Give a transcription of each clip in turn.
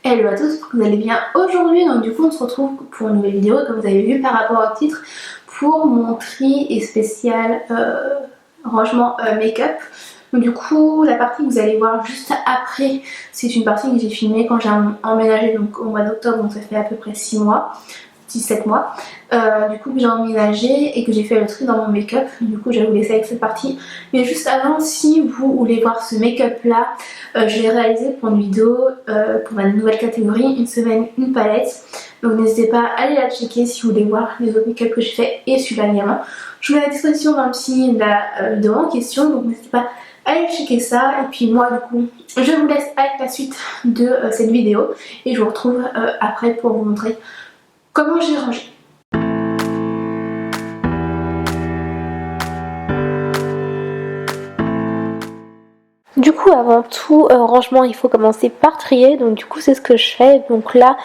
Hello à tous, j'espère que vous allez bien aujourd'hui. Donc du coup on se retrouve pour une nouvelle vidéo comme vous avez vu par rapport au titre pour mon tri et spécial rangement make-up. Donc du coup la partie que vous allez voir juste après, c'est une partie que j'ai filmée quand j'ai emménagé donc au mois d'octobre, donc ça fait à peu près 6 mois. 17 mois, du coup que j'ai emménagé et que j'ai fait le tri dans mon make-up. Du coup je vais vous laisser avec cette partie, mais juste avant, si vous voulez voir ce make-up là, je l'ai réalisé pour une vidéo pour ma nouvelle catégorie, une semaine, une palette. Donc n'hésitez pas à aller la checker si vous voulez voir les autres make-up que j'ai fait et celui-là également. Je vous mets à la disposition dans le petit la vidéo en question, donc n'hésitez pas à aller checker ça. Et puis moi du coup je vous laisse avec la suite de cette vidéo et je vous retrouve après pour vous montrer comment j'ai rangé. Du coup avant tout rangement, il faut commencer par trier, donc du coup c'est ce que je fais. Donc là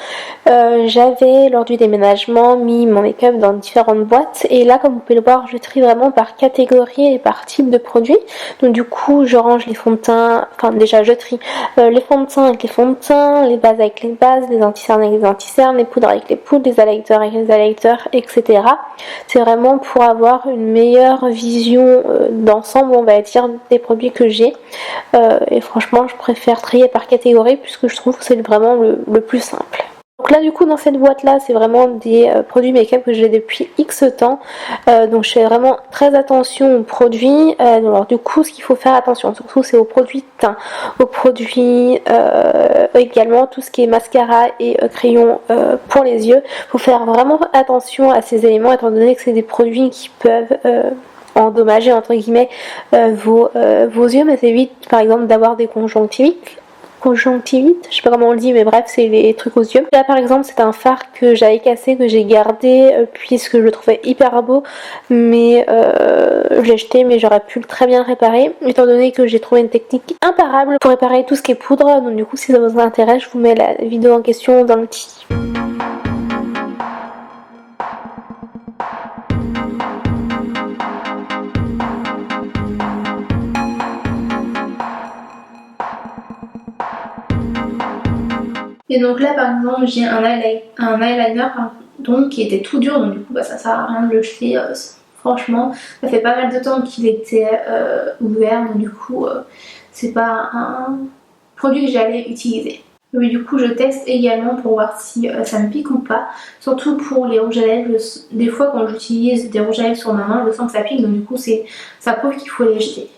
j'avais lors du déménagement mis mon make-up dans différentes boîtes et là comme vous pouvez le voir je trie vraiment par catégorie et par type de produit. Donc du coup je range les fonds de teint, enfin déjà je trie les fonds de teint avec les fonds de teint, les bases avec les bases, les anti-cernes avec les anti-cernes, les poudres avec les poudres, les highlighters avec les highlighters, etc. C'est vraiment pour avoir une meilleure vision d'ensemble, on va dire, des produits que j'ai. Et franchement je préfère trier par catégorie puisque je trouve que c'est vraiment le plus simple. Donc là du coup dans cette boîte là c'est vraiment des produits make-up que j'ai depuis X temps, donc je fais vraiment très attention aux produits. Alors du coup ce qu'il faut faire attention surtout c'est aux produits teint, aux produits également tout ce qui est mascara et crayon pour les yeux. Il faut faire vraiment attention à ces éléments étant donné que c'est des produits qui peuvent endommager entre guillemets vos yeux, mais ça évite par exemple d'avoir des conjonctivites, je sais pas comment on le dit, mais bref c'est les trucs aux yeux. Là par exemple c'est un fard que j'avais cassé, que j'ai gardé puisque je le trouvais hyper beau, mais je l'ai jeté, mais j'aurais pu très bien le réparer étant donné que j'ai trouvé une technique imparable pour réparer tout ce qui est poudre. Donc du coup si ça vous intéresse je vous mets la vidéo en question dans le petit. Et donc là par exemple j'ai un eyeliner pardon, qui était tout dur, donc du coup bah, ça sert à rien de le jeter. Franchement ça fait pas mal de temps qu'il était ouvert, donc du coup c'est pas un produit que j'allais utiliser. Mais du coup je teste également pour voir si ça me pique ou pas. Surtout pour les rouges à lèvres, des fois quand j'utilise des rouges à lèvres sur ma main je sens que ça pique, donc du coup ça prouve qu'il faut les jeter.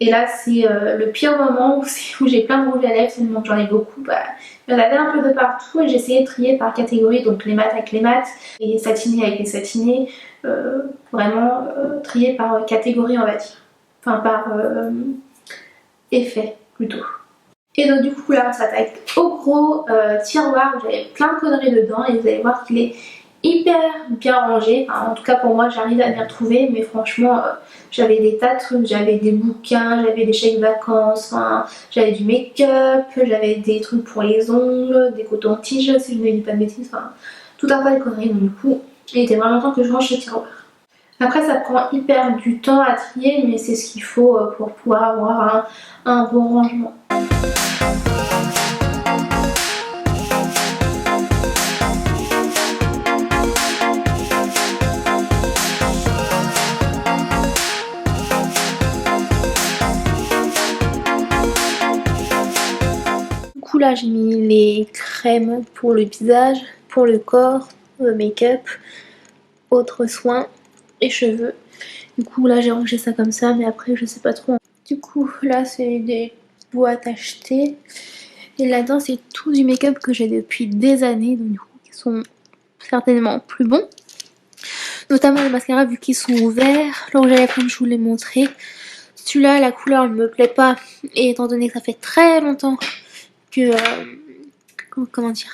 Et là c'est le pire moment où j'ai plein de rouges à lèvres, tellement que j'en ai beaucoup. Bah, il y en avait un peu de partout et j'ai essayé de trier par catégorie, donc les mattes avec les mattes et les satinés avec les satinés. Vraiment trier par catégorie on va dire. Enfin par effet plutôt. Et donc du coup là on s'attaque au gros tiroir où j'avais plein de conneries dedans et vous allez voir qu'il est hyper bien rangé. Enfin, en tout cas pour moi j'arrive à bien retrouver, mais franchement j'avais des tas de trucs, j'avais des bouquins, j'avais des chèques vacances, enfin, j'avais du make-up, j'avais des trucs pour les ongles, des cotons-tiges si je ne dis pas de bêtises, enfin tout un tas de conneries. Donc du coup il était vraiment temps que je range ce tiroir. Après ça prend hyper du temps à trier, mais c'est ce qu'il faut pour pouvoir avoir un bon rangement. Là j'ai mis les crèmes pour le visage, pour le corps, make-up, autres soins et cheveux. Du coup là j'ai rangé ça comme ça, mais après je sais pas trop. Du coup là c'est des boîtes achetées et là-dedans c'est tout du make-up que j'ai depuis des années, donc du coup qui sont certainement plus bons. Notamment les mascaras vu qu'ils sont ouverts. Le rouge à lèvres comme je vous l'ai montré. Celui-là la couleur ne me plaît pas et étant donné que ça fait très longtemps que comment dire,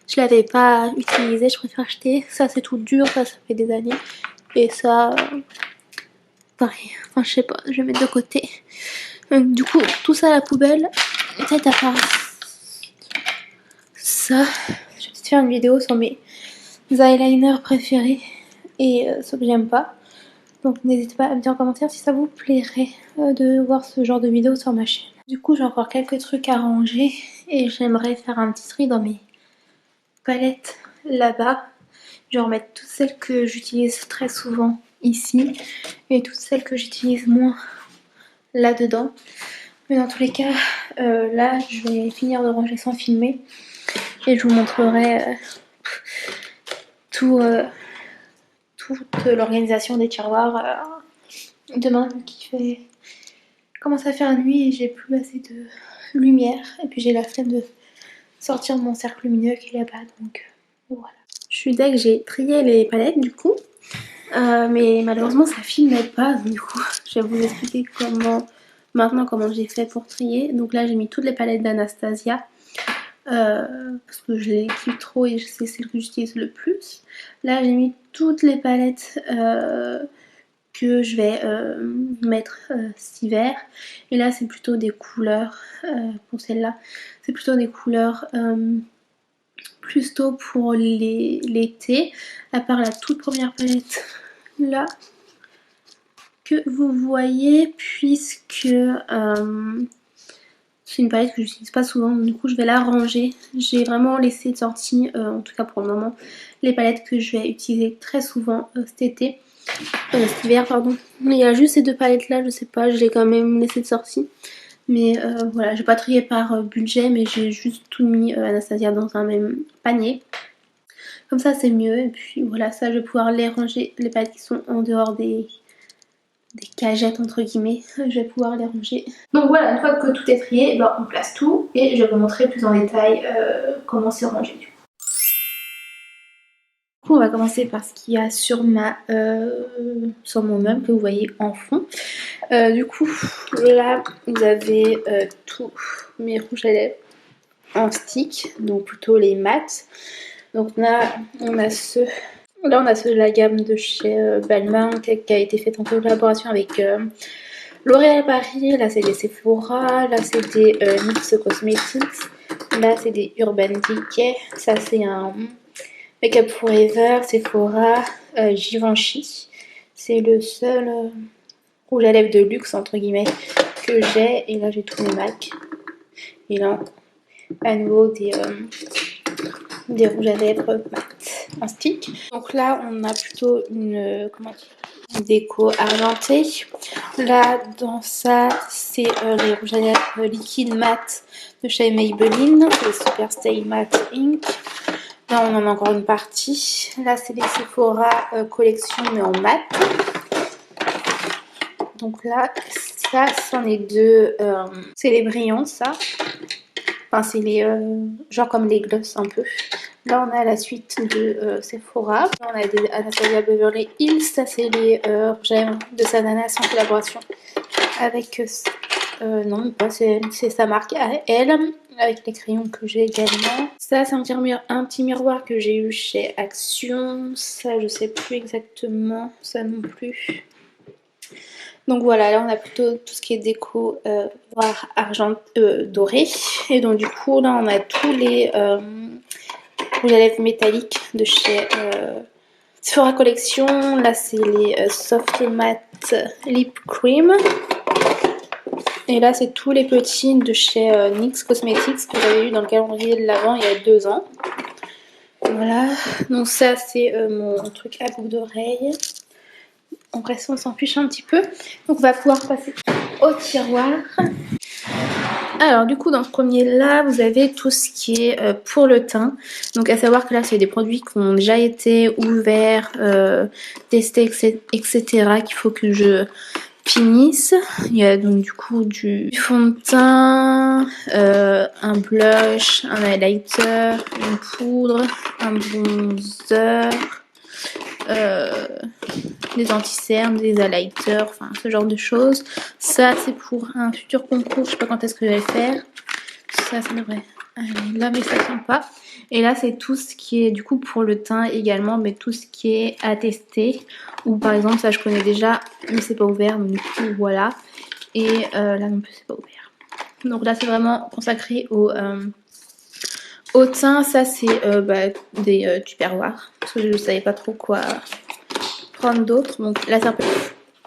je l'avais pas utilisé, je préfère acheter. Ça c'est tout dur, ça fait des années. Et ça pareil, enfin je sais pas, je vais mettre de côté. Du coup tout ça à la poubelle. peut-être à part ça, je vais peut-être faire une vidéo sur mes eyeliners préférés et ceux que j'aime pas. Donc n'hésitez pas à me dire en commentaire si ça vous plairait de voir ce genre de vidéo sur ma chaîne. Du coup j'ai encore quelques trucs à ranger et j'aimerais faire un petit tri dans mes palettes là-bas. Je vais remettre toutes celles que j'utilise très souvent ici et toutes celles que j'utilise moins là-dedans. Mais dans tous les cas, là je vais finir de ranger sans filmer et je vous montrerai toute l'organisation des tiroirs demain qui commence à faire nuit et j'ai plus assez de lumière et puis j'ai la flemme de sortir de mon cercle lumineux qui est là-bas, donc voilà. Je suis deg, j'ai trié les palettes du coup, mais malheureusement ça filmait pas, donc du coup je vais vous expliquer comment j'ai fait pour trier. Donc là j'ai mis toutes les palettes d'Anastasia parce que je les kiffe trop et c'est celle que j'utilise le plus. Là j'ai mis toutes les palettes que je vais mettre cet hiver, et là c'est plutôt des couleurs pour celle-là, c'est plutôt des couleurs plutôt pour l'été, à part la toute première palette là que vous voyez, puisque c'est une palette que j'utilise pas souvent, du coup je vais la ranger. J'ai vraiment laissé de sortie, en tout cas pour le moment, les palettes que je vais utiliser très souvent cet été. Cet hiver pardon. Mais il y a juste ces deux palettes là, je sais pas, je l'ai quand même laissé de sortie. Mais voilà, j'ai pas trié par budget, mais j'ai juste tout mis Anastasia dans un même panier. Comme ça c'est mieux, et puis voilà, ça je vais pouvoir les ranger, les palettes qui sont en dehors des cagettes entre guillemets, je vais pouvoir les ranger. Donc voilà, une fois que tout est trié, ben, on place tout et je vais vous montrer plus en détail comment c'est rangé. Du coup, on va commencer par ce qu'il y a sur sur mon meuble que vous voyez en fond. Du coup, là, vous avez tous mes rouges à lèvres en stick, donc plutôt les mats. Donc là, on a ceux de la gamme de chez Balmain qui a été faite en collaboration avec L'Oréal Paris. Là, c'est des Sephora. Là, c'est des NYX Cosmetics. Là, c'est des Urban Decay. Ça, c'est un Make Up Forever, Sephora, Givenchy. C'est le seul rouge à lèvres de luxe entre guillemets que j'ai. Et là j'ai tous mes MAC. Et là à nouveau des rouges à lèvres mat en stick. Donc là on a plutôt une déco argentée. Là dans ça c'est les rouges à lèvres liquide mat de chez Maybelline. C'est les Super Stay Matte Ink. Là on en a encore une partie. Là c'est les Sephora collection mais en mat. Donc là ça c'en est deux. C'est les brillants ça. Enfin c'est les genre comme les gloss un peu. Là on a la suite de Sephora. Là on a des Anastasia Beverly Hills. Ça c'est les rouges à lèvres de Sananas en collaboration avec non pas c'est sa marque à elle, avec les crayons que j'ai également. Ça c'est un petit miroir que j'ai eu chez Action. Ça je sais plus exactement, ça non plus. Donc voilà, là on a plutôt tout ce qui est déco noir, argent, doré. Et donc du coup là on a tous les rouges à lèvres métalliques de chez Sephora Collection. Là c'est les Soft Matte Lip Cream. Et là c'est tous les petits de chez NYX Cosmetics que j'avais eu dans le calendrier de l'Avent il y a 2 ans. Voilà, donc ça c'est mon truc à boucle d'oreille. En vrai on s'en fiche un petit peu. Donc on va pouvoir passer au tiroir. Alors du coup dans ce premier là vous avez tout ce qui est pour le teint. Donc à savoir que là c'est des produits qui ont déjà été ouverts, testés etc. qu'il faut que je finisse. Il y a donc du coup du fond de teint, un blush, un highlighter, une poudre, un bronzer, des anti-cernes, des highlighters, enfin ce genre de choses. Ça c'est pour un futur concours, je sais pas quand est-ce que je vais faire. Ça devrait aller là mais ça tient pas. Et là c'est tout ce qui est du coup pour le teint également, mais tout ce qui est à tester. Ou par exemple ça je connais déjà mais c'est pas ouvert, donc du coup voilà. Et là non plus c'est pas ouvert. Donc là c'est vraiment consacré au teint. Ça c'est des tupperwares parce que je savais pas trop quoi prendre d'autre. Donc là c'est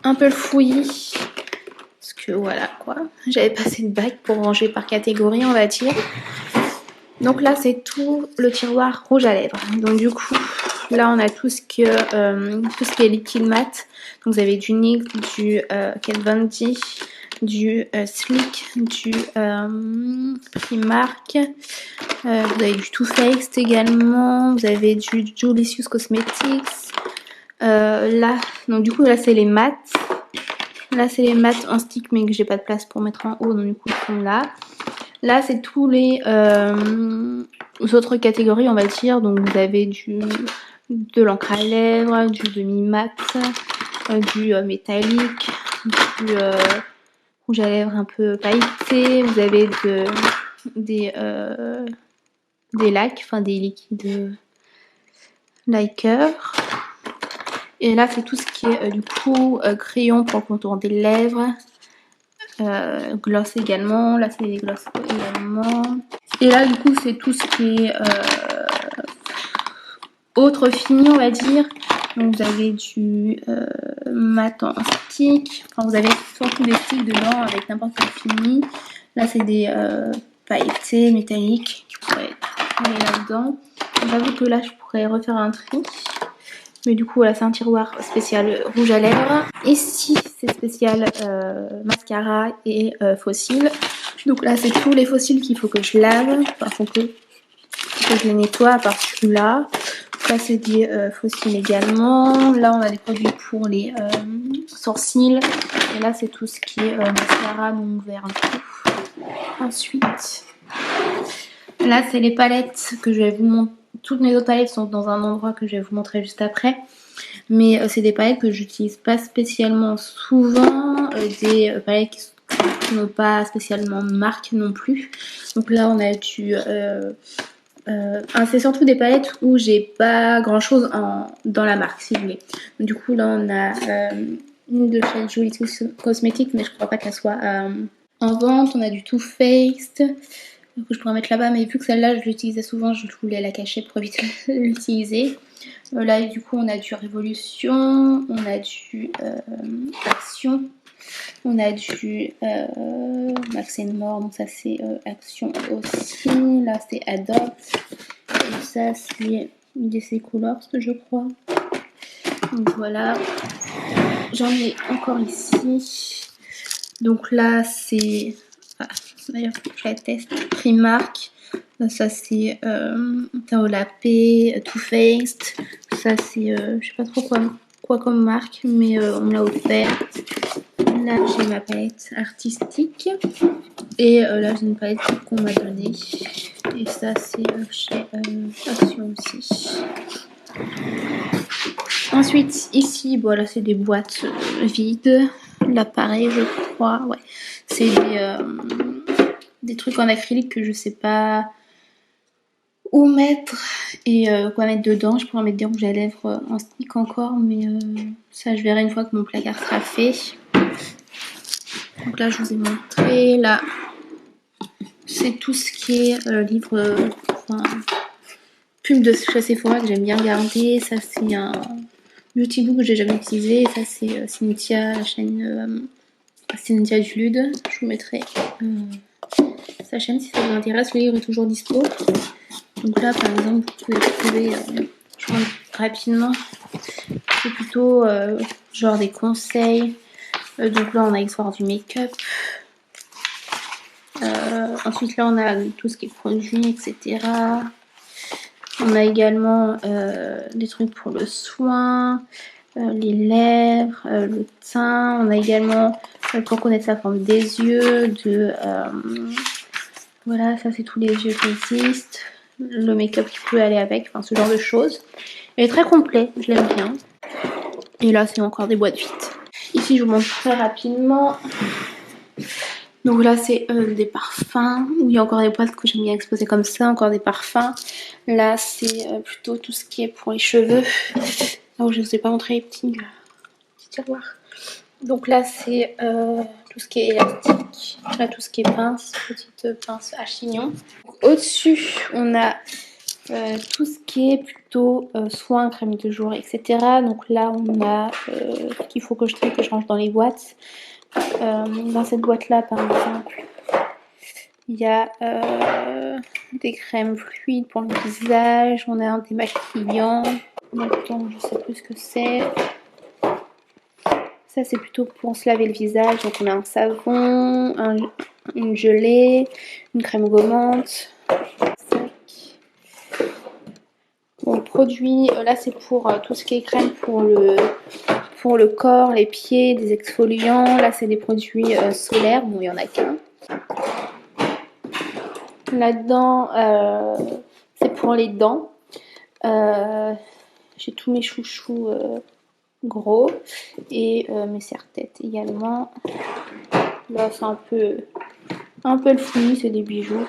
un peu le fouillis. Parce que voilà quoi. J'avais passé une bague pour ranger par catégorie on va dire. Donc là c'est tout le tiroir rouge à lèvres. Donc du coup là on a tout ce qui est liquide mat. Donc vous avez du NYX, du Kat Von D, du Sleek, du Primark. Vous avez du Too Faced également. Vous avez du Julicious Cosmetics. Là, donc du coup là c'est les mats. Là c'est les mats en stick mais que j'ai pas de place pour mettre en haut. Donc du coup ils sont là. Là c'est tous les autres catégories on va dire. Donc vous avez de l'encre à lèvres, du demi-mat, du métallique, du rouge à lèvres un peu pailleté. Vous avez des lacs, enfin des liquides liker. Et là c'est tout ce qui est du coup crayon pour le contour des lèvres. Gloss également, là c'est des gloss également. Et là du coup c'est tout ce qui est autre fini on va dire. Donc vous avez du mat en stick, enfin vous avez surtout des sticks dedans avec n'importe quel fini. Là c'est des pailletés métalliques qui pourraient aller là-dedans. J'avoue que là je pourrais refaire un tri. Mais du coup voilà c'est un tiroir spécial rouge à lèvres. Ici c'est spécial mascara et fossiles. Donc là c'est tous les fossiles qu'il faut que je lave. Enfin faut que je les nettoie à part celui-là. Là c'est des fossiles également. Là on a des produits pour les sourcils. Et là c'est tout ce qui est mascara non ouvert. Ensuite là c'est les palettes que je vais vous montrer. Toutes mes autres palettes sont dans un endroit que je vais vous montrer juste après. Mais c'est des palettes que j'utilise pas spécialement souvent. Des palettes qui n'ont pas spécialement de marque non plus. Donc là on a du... c'est surtout des palettes où j'ai pas grand chose dans la marque si vous voulez. Donc, du coup là on a une de chez Julicious Cosmetics mais je crois pas qu'elle soit en vente. On a du Too Faced que je pourrais mettre là-bas mais vu que celle-là je l'utilisais souvent je voulais la cacher pour éviter de l'utiliser. Là du coup on a du Révolution, on a du Action, on a du Max More, donc ça c'est Action aussi. Là c'est Adopt et ça c'est DC Colors je crois. Donc voilà, j'en ai encore ici. Donc là c'est d'ailleurs je la teste, Primark. Ça c'est Taolapé, Too Faced. Ça c'est je sais pas trop quoi comme marque mais on me l'a offert. Là j'ai ma palette artistique et là j'ai une palette qu'on m'a donnée et ça c'est chez Action aussi. Ensuite ici voilà c'est des boîtes vides. Là pareil je crois, ouais c'est des trucs en acrylique que je sais pas où mettre et quoi mettre dedans. Je pourrais mettre des rouges à lèvres en stick encore mais ça je verrai une fois que mon placard sera fait. Donc là je vous ai montré, là c'est tout ce qui est livre, pub de chez Sephora que j'aime bien garder. Ça c'est un beauty book que j'ai jamais utilisé. Ça c'est Cynthia, la chaîne Cynthia Dulude. Je vous mettrai sa chaîne si ça vous intéresse. Le livre est toujours dispo. Donc là par exemple vous pouvez trouver, je montre rapidement, c'est plutôt genre des conseils. Donc là on a l'histoire du make-up. Ensuite là on a tout ce qui est produit etc. On a également des trucs pour le soin, les lèvres, le teint. On a également pour connaître la forme des yeux, voilà ça c'est tous les yeux qui existent, le make-up qui peut aller avec, enfin ce genre de choses. Il est très complet, je l'aime bien. Et là c'est encore des boîtes vides. Ici je vous montre très rapidement. Donc là c'est des parfums, où il y a encore des boîtes que j'aime bien exposer comme ça, encore des parfums. Là c'est plutôt tout ce qui est pour les cheveux. Là où je ne vous ai pas montré les petits tiroirs. Donc là c'est tout ce qui est élastique. Là, tout ce qui est pince, petite pince à chignon. Au-dessus, on a tout ce qui est plutôt soins, crème de jour, etc. Donc là, on a ce qu'il faut que je trie, que je range dans les boîtes. Dans cette boîte-là, par exemple, il y a des crèmes fluides pour le visage. On a un démaquillant. Maintenant, je sais plus ce que c'est. Ça, c'est plutôt pour se laver le visage. Donc, on a un savon, une gelée, une crème gommante. Bon, produit, là, c'est pour tout ce qui est crème pour le corps, les pieds, des exfoliants. Là, c'est des produits solaires. Bon, il n'y en a qu'un. Là-dedans, c'est pour les dents. J'ai tous mes chouchous gros et mes serre-têtes également. Là, c'est un peu le fouillis, c'est des bijoux.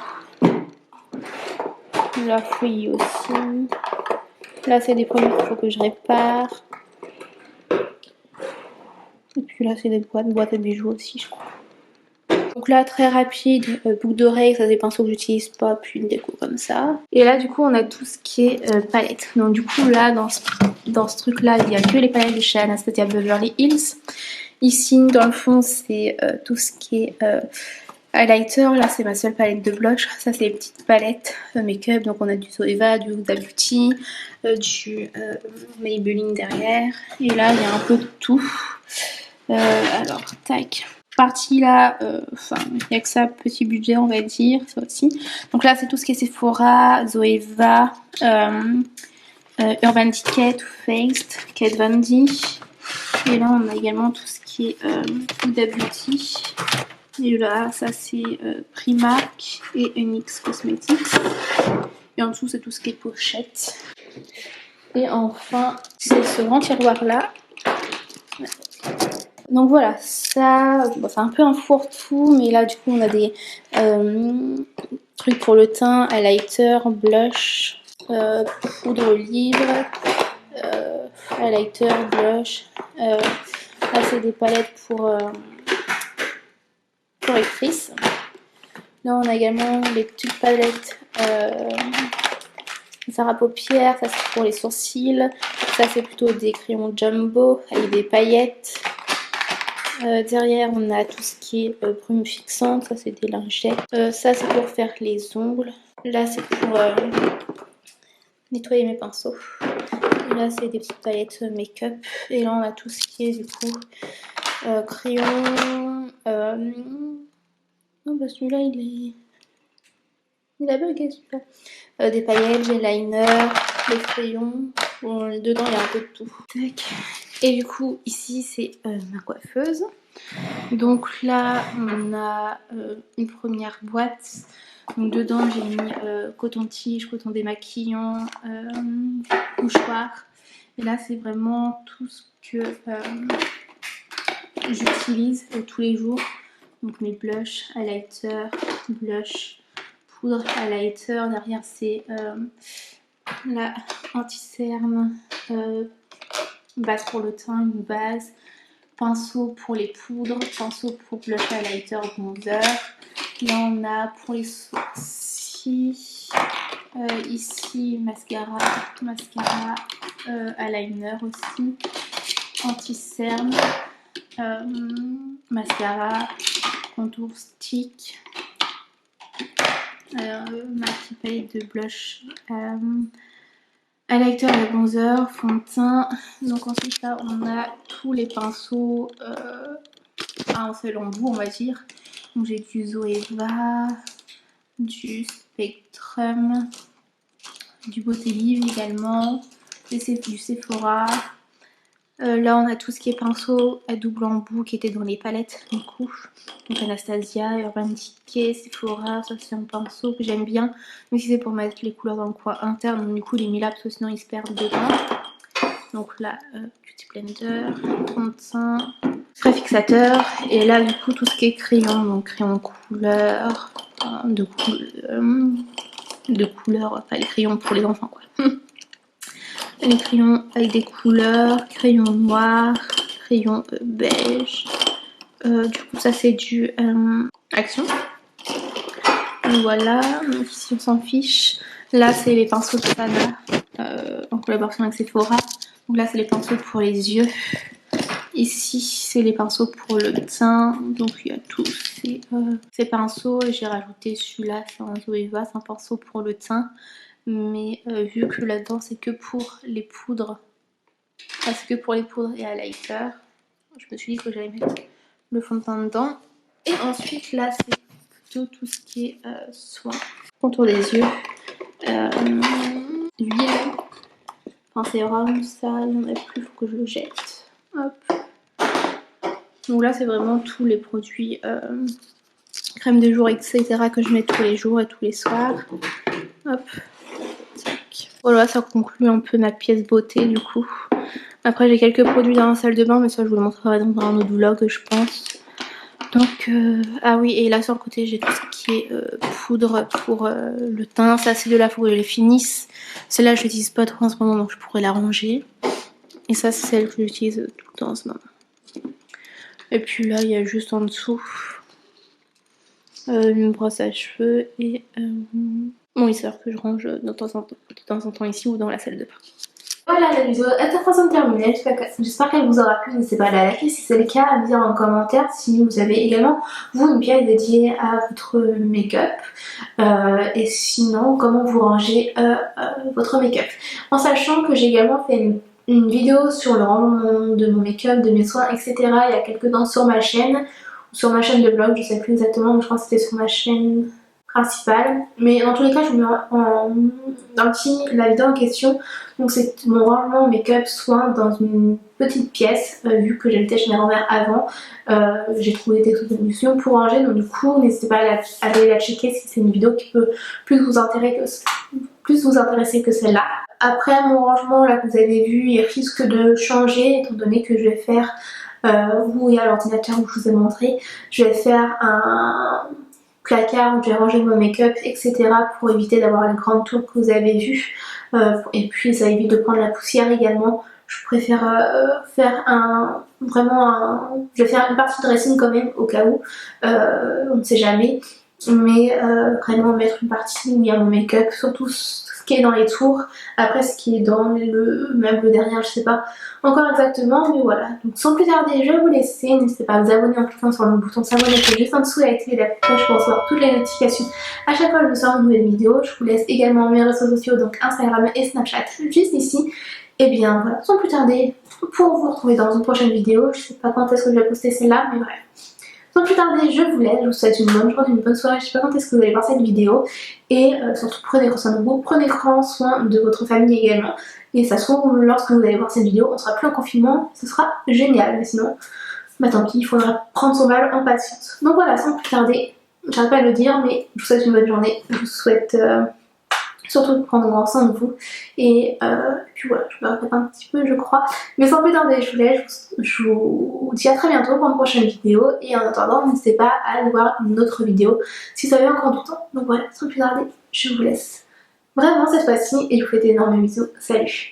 La fouillis aussi. Là, c'est des produits qu'il faut que je répare. Et puis là, c'est des boîtes de bijoux aussi, je crois. Donc là, très rapide, boucle d'oreille, ça c'est des pinceaux que j'utilise pas, puis une déco comme ça. Et là, du coup, on a tout ce qui est palette. Donc du coup, là, dans ce truc-là, il n'y a que les palettes de chez Anastasia Beverly Hills. Ici, dans le fond, c'est tout ce qui est highlighter. Là, c'est ma seule palette de blush. Ça, c'est les petites palettes make-up. Donc on a du Zoeva, du Huda Beauty, du Maybelline derrière. Et là, il y a un peu de tout. Alors, tac. Partie là, enfin, il n'y a que ça, petit budget, on va dire, ça aussi. Donc là, c'est tout ce qui est Sephora, Zoeva, Urban Decay, Too Faced, Kat Von D. Et là, on a également tout ce qui est Huda Beauty. Et là, ça c'est Primark et NYX Cosmetics. Et en dessous, c'est tout ce qui est pochette. Et enfin, c'est ce grand tiroir là. Donc voilà, ça, bon, c'est un peu un fourre-tout, mais là du coup on a des trucs pour le teint, highlighter, blush, poudre libre, highlighter, blush. Là c'est des palettes pour correctrices. Là on a également les petites palettes Sarah Paupières, ça c'est pour les sourcils. Ça c'est plutôt des crayons jumbo avec des paillettes. Derrière on a tout ce qui est brume fixante, ça c'est des lingettes. Ça c'est pour faire les ongles. Là c'est pour nettoyer mes pinceaux. Et là c'est des petites palettes make-up. Et là on a tout ce qui est du coup crayon. Non bah celui-là il a bugué celui-là. Des paillettes, des liners, des crayons. Bon, dedans il y a un peu de tout. Tac. Et du coup, ici, c'est ma coiffeuse. Donc là, on a une première boîte. Donc dedans, j'ai mis coton-tige, coton démaquillant, mouchoir. Et là, c'est vraiment tout ce que j'utilise tous les jours. Donc mes blushs, highlighter, blush, poudre, highlighter. Derrière, c'est la anti-cerne. Base pour le teint, une base, pinceau pour les poudres, pinceau pour blush, highlighter, bronzer. Là on a pour les sourcils, ici mascara, eyeliner aussi, anti-cerne, mascara, contour stick, ma petite palette de blush. Highlighter et bronzer, fond de teint. Donc ensuite là on a tous les pinceaux à un seul embout on va dire. Donc j'ai du Zoeva, du Spectrum, du Beauté Livre également, du Sephora. Là on a tout ce qui est pinceau à double embout qui était dans les palettes du coup. Donc Anastasia, Urban Decay, Sephora, ça c'est un pinceau que j'aime bien. Donc si c'est pour mettre les couleurs dans le coin interne, donc du coup il est mis là parce que sinon ils se perdent dedans. Donc là, Beauty Blender, fond de teint, frais fixateur. Et là du coup tout ce qui est crayon, donc crayon couleur, de couleur, enfin les crayons pour les enfants quoi. Les crayons avec des couleurs, crayon noir, crayon beige, Du coup ça c'est du Action. Donc voilà, donc ici on s'en fiche. Là c'est les pinceaux de Sana en collaboration avec Sephora. Donc là c'est les pinceaux pour les yeux. Ici c'est les pinceaux pour le teint. Donc il y a tous ces pinceaux. J'ai rajouté celui-là, c'est un Zoeva, c'est un pinceau pour le teint. Mais vu que là-dedans c'est que pour les poudres, enfin, c'est que pour les poudres et highlighter, je me suis dit que j'allais mettre le fond de teint dedans. Et ensuite là c'est plutôt tout ce qui est soin, contour des yeux, huile, enfin sérum, ça il n'y en a plus, il faut que je le jette. Hop. Donc là c'est vraiment tous les produits crème de jour etc que je mets tous les jours et tous les soirs. Hop. Tac. Voilà, ça conclut un peu ma pièce beauté du coup. Après j'ai quelques produits dans la salle de bain mais ça je vous le montrerai dans un autre vlog je pense. Donc ah oui, et là sur le côté j'ai tout ce qui est poudre pour le teint. Ça c'est de là, faut que je les finisse. Celle-là je l'utilise pas trop en ce moment donc je pourrais la ranger. Et ça c'est celle que j'utilise tout le temps en ce moment. Et puis là il y a juste en dessous une brosse à cheveux et mon lisseur que je range de temps en temps ici ou dans la salle de bain. Voilà, la vidéo est à présent terminée. J'espère qu'elle vous aura plu. N'hésitez pas à la liker si c'est le cas, à me dire en commentaire si vous avez également vous une pièce dédiée à votre make-up et sinon comment vous rangez votre make-up. En sachant que j'ai également fait une vidéo sur le rangement de mon make-up, de mes soins, etc. il y a quelques temps sur ma chaîne de vlog, je sais plus exactement, mais je crois que c'était sur ma chaîne principale. Mais dans tous les cas, je vous mets dans la vidéo en question. Donc c'est mon rangement make-up soin dans une petite pièce, vu que j'habitais chez ma grand-mère avant. J'ai trouvé des solutions pour ranger, donc du coup n'hésitez pas à aller la checker si c'est une vidéo qui peut plus vous intéresser que celle-là. Après mon rangement là que vous avez vu, il risque de changer étant donné que je vais faire où il y a l'ordinateur où je vous ai montré, je vais faire un placard où je vais ranger mon make-up etc pour éviter d'avoir les grandes tours que vous avez vues et puis ça évite de prendre la poussière également. Je préfère faire je vais faire une partie de dressing quand même au cas où, on ne sait jamais, mais vraiment mettre une partie où il y a mon make-up, surtout ce qui est dans les tours. Après ce qui est dans le meuble derrière je sais pas encore exactement, mais voilà. Donc sans plus tarder je vais vous laisser, n'hésitez pas à vous abonner en cliquant sur le bouton s'abonner qui est juste en dessous et à activer la cloche pour recevoir toutes les notifications à chaque fois que je vous sors une nouvelle vidéo. Je vous laisse également mes réseaux sociaux donc Instagram et Snapchat juste ici. Et bien voilà, sans plus tarder, pour vous retrouver dans une prochaine vidéo, je sais pas quand est-ce que je vais poster celle-là, mais bref. Sans plus tarder, je vous laisse, je vous souhaite une bonne journée, une bonne soirée, je sais pas quand est-ce que vous allez voir cette vidéo. Et surtout prenez grand soin de vous, prenez grand soin de votre famille également. Et ça se trouve, lorsque vous allez voir cette vidéo, on sera plus en confinement, ce sera génial. Mais sinon, bah tant pis, il faudra prendre son mal en patience. Donc voilà, sans plus tarder, j'arrête pas de le dire, mais je vous souhaite une bonne journée. Je vous souhaite surtout de prendre grand soin de vous. Et puis voilà, je me répète un petit peu je crois. Mais sans plus tarder, je vous laisse, je vous dis à très bientôt pour une prochaine vidéo. Et en attendant, n'hésitez pas à aller voir une autre vidéo si vous avez encore du temps. Donc voilà, sans plus tarder, je vous laisse vraiment cette fois-ci et je vous fais d'énormes bisous. Salut!